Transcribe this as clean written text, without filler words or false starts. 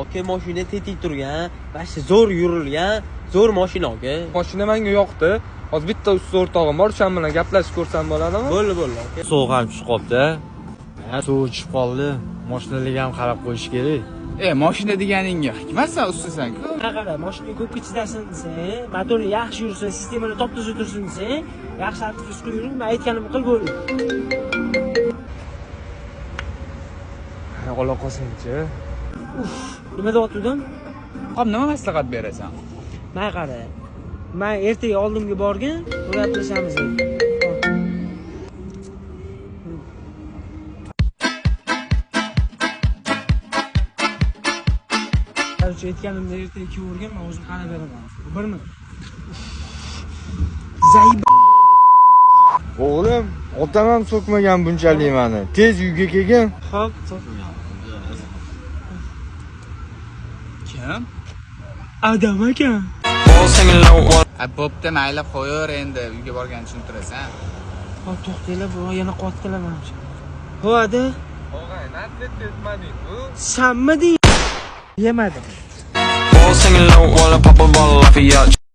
Aka mashina tetik turgan, bashi zo'r yurilgan, zo'r mashina aka. Mashina menga yoqdi. Hozir bitta usta o'rtog'im bor, o'shan bilan gaplashib ko'rsam bo'ladimi? Bo'ldi aka. Sovuq ham tushib qoldi. Suv tushib qoldi. Mashinalarga ham qarab qo'yish kerak. Mashina deganingga hikmatsan ustasan-ku. Qara, mashina ko'pga chidasin desang, motori yaxshi yursin, sistemani top-toza tursin desang, yaxshi artifis quyuring, men aytganimni qilib ko'ring. Ola qolsin-chi. Nima deyotgandim? Hop, nima maslahat berasan? Mana qara. Men ertaga oldimga borgin, gaplashamiz. Aytganimda ertaga ko'rgan, men o'zim qarab beraman. Birmi? Zayib. O'g'lim, otam ham so'kmagan bunchalik meni. Tez uyga kelgin. Xo'p, Kim? Adam aka. Bo'pti, mayli qo'yar endi, uyga borgan tushuntirasan. Hop, to'xtanglar, bu yana qotib qolaman. Ho'ada. Og'ay, natlet etmading-ku. Sanmading? Yemadim. All singing low while I pop a bottle off of yacht.